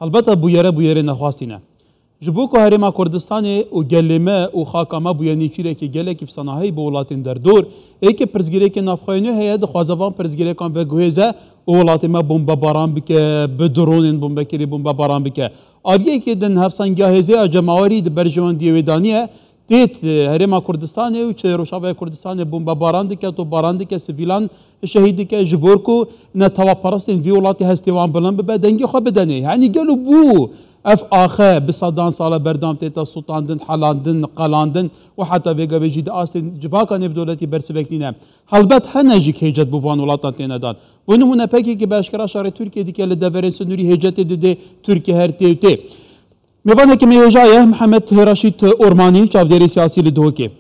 البته بویره نخواستینه جبو که هرما کردستان و گلمه و خاکما بویانی چیره که گله که بسناهی به ولاتین در دور ای که پرزگیری که نافخاینو هید خوازوان پرزگیری کن و گویزه و ولات ما بمب باران بکه بدرونین بمب کری بمب باران بکه آریه که دن هفسنگاه هزه جماوری برجوان دیویدانیه دیت هرما کردستان و چه روشاوی کردستان بمب باران دکه تو باران دکه سیویلان شهید دکه جبور کو نتوا پرستین وی ولاتی هستیوان بلند به دنگی خو بدنه یعنی گلو بو اف آخه بصدان سال بردام تيتا سلطاندن حلاندن قلاندن وحتى فيجا بيجي اصلا جباكا نف دولتي برسبكتينا هلبت هنجيك هيجت بوفان ولاتان تينا دان ونمونا باكي كي باشكرا شاري تركيا ديك لدافرين سنوري هيجت دي تركيا هرتي وتي ميفانا كي ميجايا محمد رشيد اورماني شافديري سياسي لدوكي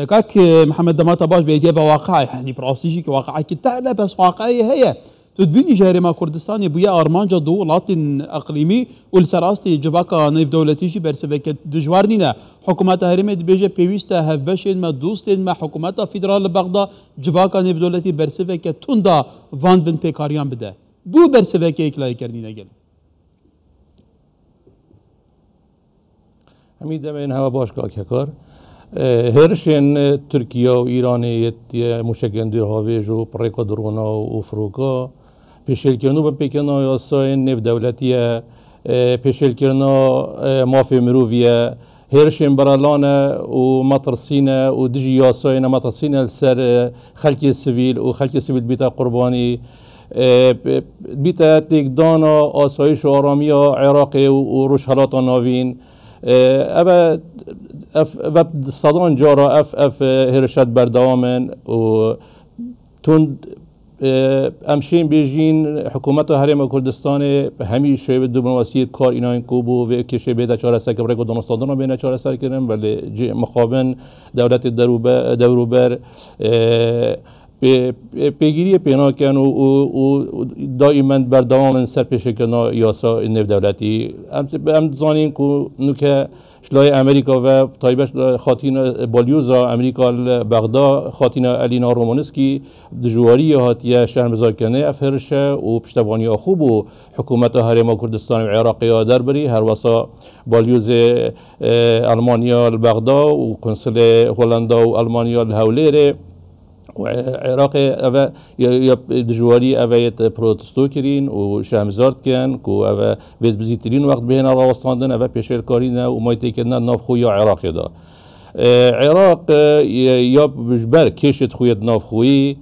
كاك محمد دماتا باش بيدي واقعي يعني براسيجي واقعي كتالا بس واقعي هي تدبيني جارما كردستاني بويا أرمانجا دو لاتين أقليمي والسراستي جباكا نيف دولتيجي برسبكت دجوارنينا حكومات هرمي دبيجي بيويستا هفبشين ما دوستين ما حكومات فيدرال بغدا جباكا نيف دولتي برسبكت توندا فان بن بيكاريان بده بو برسبكي إكلاي كرنينا جل حميد من هوا باشكا كار هرشين تركيا وإيران مشكندير هاويجو بريكا درونا وفروكا پیشلکرنو به پیکنا یاسای نف دولتیه پیشلکرنا مافی مروفیه هرشین برالانه و مطرسینه و دجی یاسای مطرسینه سر خلکی سویل و خلکی سویل بیتا قربانی بیتا تکدانا آسایش و آرامی عراق و روشحالات ناوین اف صدان جارا اف هرشت بردوامن و تند امشین بیجین حکومت هرم کردستان همیشه به دیپلماسی کار اینا این کوبو و کشه به چهار سر که برای دانستان رو بین چهار سر کردن ولی مقابل دولت دروبر پیگیری پینا کن و دائما بردوام سر پیش کنا یاسا نف دولتی ام زانیم که نوکه شلای امریکا و طایبش خاتین بالیوزا امریکا بغدا خاتین الینا رومانسکی دجواری هاتیه شهر مزارکنه افهرشه و پشتوانی خوب و حکومت هرما کردستان و عراقی در بری هر واسا بالیوز المانیا بغدا و کنسل هلندا و المانیا الهوليره و عراق اوه یا دجواری اوه پروتستو کرین و شهمزارد کن که اوه وید بزیترین وقت بهن راوستاندن اوه پیشل کارین و مایتی کردن ناف خوی عراق دا عراق یا بجبر کشت خویت ناف خوی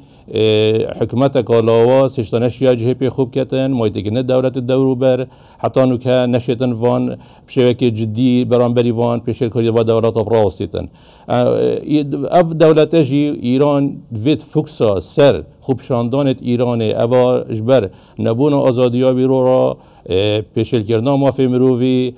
حکومت کالاوا سشتانش یا جهپی خوب کتن مایتی کردن دولت دوروبر حتی نوکه نشیتن وان بشبکه جدی برانبری وان پیشل کاری با دولت راوستیتن اف دولتجی ایران وید فوکسا سر خوب شاندانت ایران اوا جبر نبون آزادیابی رو را پیشل کردن مافی مروی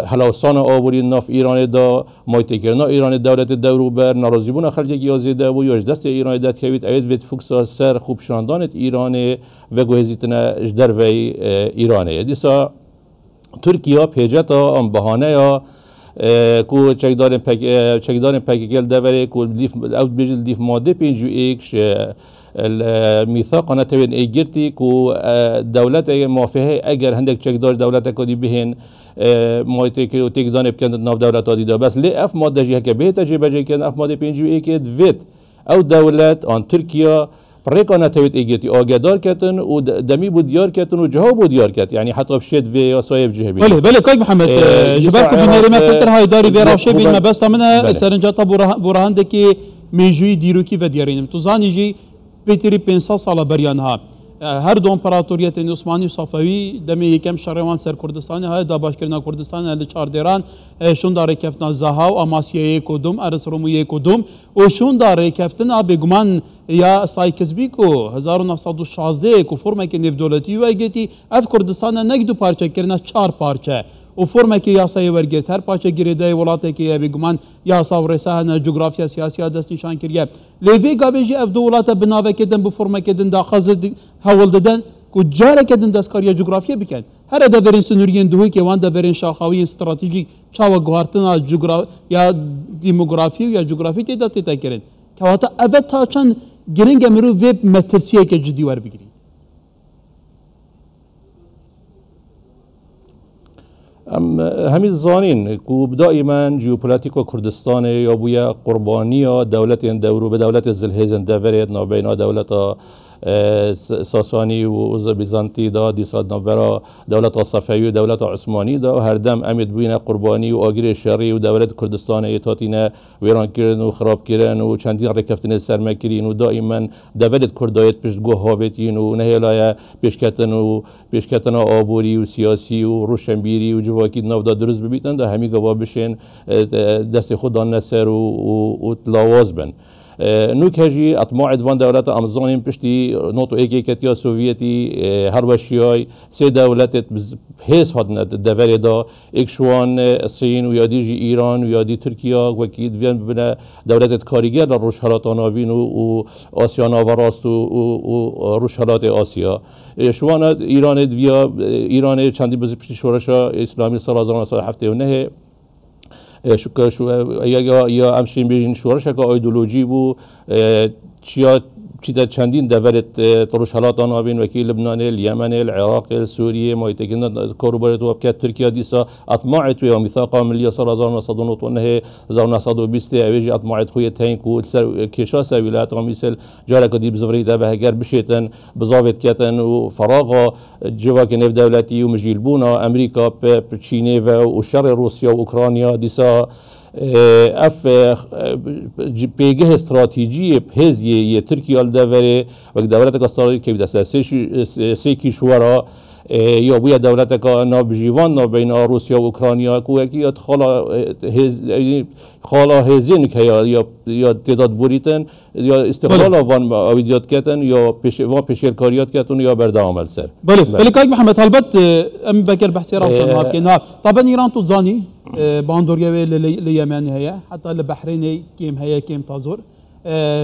هلاوسان آوری ناف ایران دا مایتی کردن ایران دولت دوروبر ناراضیبون خلقی که یازیده و یاج دست ایران داد کوید اید وید فوکسا سر خوب شاندانت ایران و گوهزیتنا اجدر وی ایرانه دیسا ترکیه پیجتا ام بهانه یا کو چکدار پکیل دوره کو لیف اوت بیجل لیف ماده 51 الميثاق نتوين ايجرتي كو دولت موافقه اگر هندك چکدار دولت کدی بهن مایتی که تکدان بکند ناف دولت دیده بس لی اف ماده جه که بهت جه بجه کن اف ماده 51 وید او دولت آن ترکیه بريكا نتويت ايجيتي آگدار كتن و دمي بوديار كتن و جهو بوديار كت يعني حتى بشيد في صايب جهبي بله كاي محمد جبالكم بناري ما فكر هاي داري في راشي بين ما بس منها سرنجاتا برهان دكي ميجوي ديروكي و ديارين توزاني جي بيتري 500 سال بريانها هر دو امپراتوریت عثمانی و صفوی دمی یکم شهروان سر کردستان های داباش کردن کردستان ال چهار دیران شون داره کفتن زها و اماسیه کدوم ارس رومیه کدوم و شون داره کفتن بگمان یا سایکسبی کو 1916 کو فرم که نف دولتی و گیتی اف کردستان نگدو پارچه کردن چهار پارچه و فرم که یاسای ورگیت هر پارچه گریده ولاته که بگمان یاسا و رسانه جغرافیا سیاسی دست نشان کردیه لیوی گاویجی اف دولت بناوه کردن به فرم کردن داخل هول دادن که جاره کردن دستکاری جغرافیا بکن هر دورین سنوریین دوی که وان دورین شاخوی استراتژیک چاو گوارتنا یا دیموگرافی یا جغرافی تیدا تیتا کردن که واتا اوه تا چند گرنگ امرو ویب مترسیه که جدی ور بگیرید همین زانین کو دائما جیوپولیتیک کردستان یا بویا قربانی یا دولت دورو به دولت زلهزن دورید نابینا دولت ساسانی و بیزانتی دا دیساد نابرا دولت صفوی و دولت عثمانی دا هر دم امید بوین قربانی و آگیر شری و دولت کردستان ایتاتینه ویران کردن و خراب کردن و چندین رکفتن سرمه کردن و دائما دولت کردایت پشت گوه هاویتین و نهیلای پیشکتن آبوری و سیاسی و روشنبیری و جواکی نافدا درست ببیتن دا همی گواه بشین دست خودان نسر و تلاواز بن نوکهجی اطماع ادوان دولت امازونیم پشتی نوتو ایکیکتیا سوویتی هر وشیای سه دولت حس هادن دوره دا اکشوان الصین و یادی جی ایران و یادی ترکیه و کید وین بنا دولت کاریگر در روشهلات آناوین و آسیا ناوراست و روشهلات آسیا شوان ایران چندی بزی پشتی شورشا اسلامی سال 1979 یا امشین بیشین شورش که ایدئولوژی بو چیتا چندین دولت روشهلات آنها وکیل لبنان اليمن العراق سوریه مایتگین کاروبارت و بکت ترکیه دیسا اطماعت و میثاق ملی سال 1999 1920 اویج اطماعت خوی تینک و کشا سویلات مثل جالک دی بزوری ده بهگر بشیتن بزاوت کتن و فراغ جواک نف دولتی و مجیلبونا امریکا چینه و شر روسیا و اوکراینیا دیسا اف پیگه استراتیجی پهزی ترکیه الدوره و دولت کاستاری که دست سه کشورها یا بویا دولت که نابجیوان نابین روسیا و اوکراینیا کویت خالا هزین که یا تعداد بوریتن یا استقلال وان آویدیات کتن یا پیشکاریات کتن یا بردام سر. بله کاک محمد البته ام بکر بحثی راسته نهاب که طبعا ایران تو زانی باندوریه لیمن هیا حتی لبحرین کیم هیا کیم تازور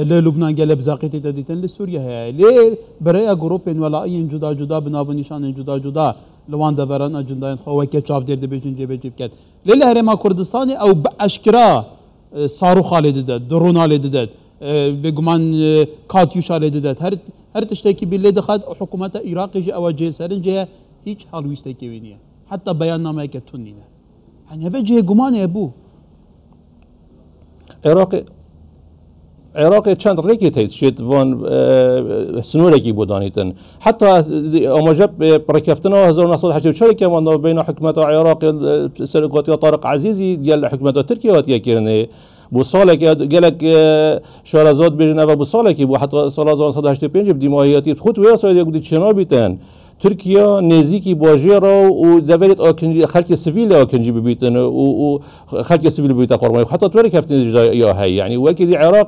للبنان قلب زاقيتي تديتن لسوريا هي ليه بريا جروبين ولا اي جدا بناب نشان جدا لوان دبران اجنداين خو وكي چاف دير دبيجن جيب كات ليه هرما كردستاني او باشكرا صاروخ على دد درون على دد بگمان کاتیوش على دد هر تشتكي بالله دخل حكومه عراقي جي اواجه سرنجه هيك حال ويستكي وينيه حتى بيان نامه كتونينا يعني هبه جه گمان ابو عراق چند ریکی تایید شد وان سنورکی بودانیتن حتی اماجب برکفتنا 1984 که وان بین حکومت عراق سرقاتی طارق عزیزی دیال حکومت ترکیه واتیا کرنه بو ساله که گلک شارزاد بیجنه و بو ساله که بو حتی سال 1985 بدیماهیاتی خود ویا ساید یکودی چنا بیتن ترکیه نزدیکی باجه را و دولت آکنجی خلق سیویل آکنجی ببیتن و خلق سیویل ببیت قرمای حتی توری کفتن یا هی یعنی وکی عراق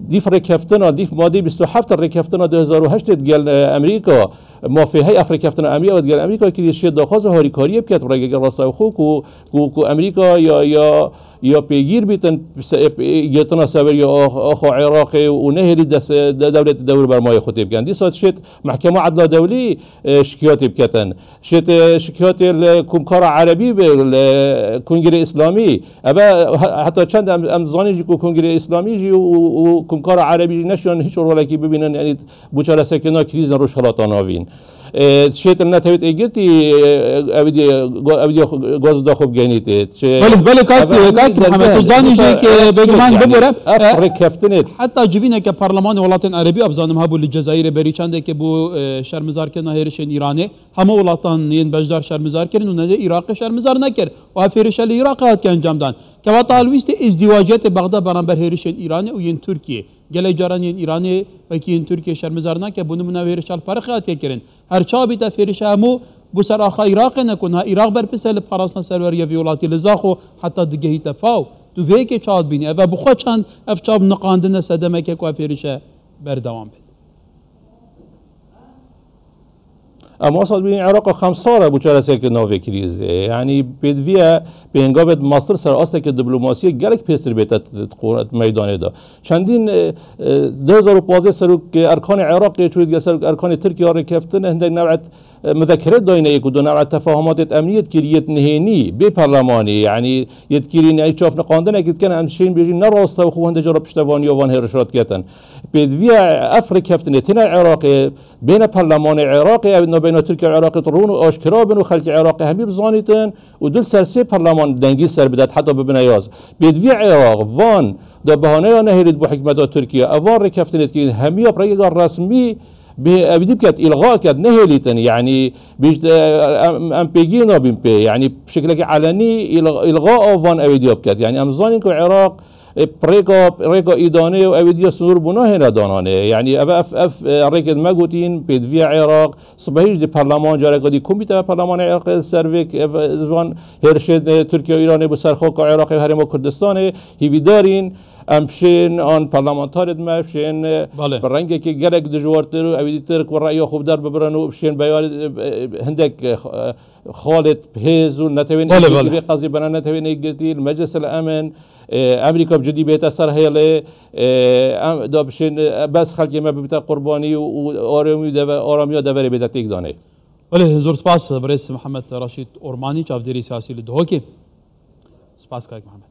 دیف رکفتنا دیف ماده 27 رکفتنا 2008 گل امریکا موافقه افریقا امریکا گل امریکا که شد داخواست هاریکاری بکرد برای راستای خو کو امریکا یا پیگیر بیتن گتنا سبر یا آخو عراق و نهری دولت دور برمای خود بکن دی ساعت شد محکمه عدل دولی شکایت بکتن شد شکایت کمکار عربی به کنگره اسلامی اما حتی چند امزانی جی کنگره اسلامی جی و کمکار عربی نشون هیچ رولاکی ببینن یعنی بچاره سکنا کریز روش حالات آناوین شيت لنا تبيت ايجتي ابدي غاز داخل جانيت بله كاك محمد توزاني جيك بيجمان ببره حتى جبينا كبرلمان ولاتن عربي ابزانم هبو الجزائر بري چنده که بو شرمزار كنا هيرشن ايراني همه ولاتن ين بجدار شرمزار كرن ونده عراق شرمزار نكر وافيرش العراق هات كان جامدان كما طالويست ازدواجات بغداد برانبر هيرشن ايراني وين تركيا گله جارانین ایرانی و کی این ترکیه شرمزار نکه بونو منویرش الفرق هات کرن هر چا بیت فیرش همو بسر آخا عراق نکن ها عراق بر پسل پاراسنا سرور یا ویولاتی لزاخو حتی دگهی تفاو تو وی که چاد بینی و بخوا چند اف چاب نقاندن صدمه که کو فیرش بردوام بید اما اصلا بین عراق 5 ساله بچاره سیک نوی کریز یعنی بدویه به هنگام ماستر سر آسته که دیپلماسی گلک پیستر بیت میدانه دا چندین 2015 سر ارکان عراق چوید سر ارکان ترکیه را کفتن هندک نوعت مذكرات داينه يكون على تفاهمات امنيه كريت نهيني ببرلماني يعني يتكيرين اي شوف نقاندنا كنت كان امشين بيجي نراست وخو هند جرب اشتواني وان هيرشات كتن بيدفيا افريقيا فتنتنا العراقي بين برلمان العراقي او بين تركيا والعراق طرون واشكرا بين خلق العراقي هم بزانيتن ودول سرسي برلمان دنگي سر بدات حتى ببنياز بيدفيا العراق وان ده بهانه نهيلت بحكمه تركيا اوار ركفتنت كي هميه بريق رسمي بدي بكت الغاء كت نهيلتن يعني بيجت ام بيجينا بي يعني بشكل علني الغاء فان ايديو بكت يعني ام زانين كو العراق ريكا ايدانه و ايديو سنور بنا هنا دانانه يعني اف ريكا ما قوتين بيدفيا العراق صبحيش دي برلمان جارك دي كوميته برلمان العراق سيرفيك فان هرشد تركيا و ايران بسرخوك العراق هرم كردستان هيفي دارين امشين آن پارلمانتارد ما بشين برنگه که گرگ دجوارتر و اویدیتر که رأی خوب در ببرنو بشين بیان هندك خالد بهز و نتوين ايجتي قضي بنا نتوين ايجتي المجلس الامن امريكا بجدي بيت اثر هيله دا بشين بس خلق ما بيتا قرباني و آرامی دبر بيتا تيك دانه ولی زور سپاس برئیس محمد رشید اورمانی چاودێری سیاسی لە دهۆکێ سپاس کاک محمد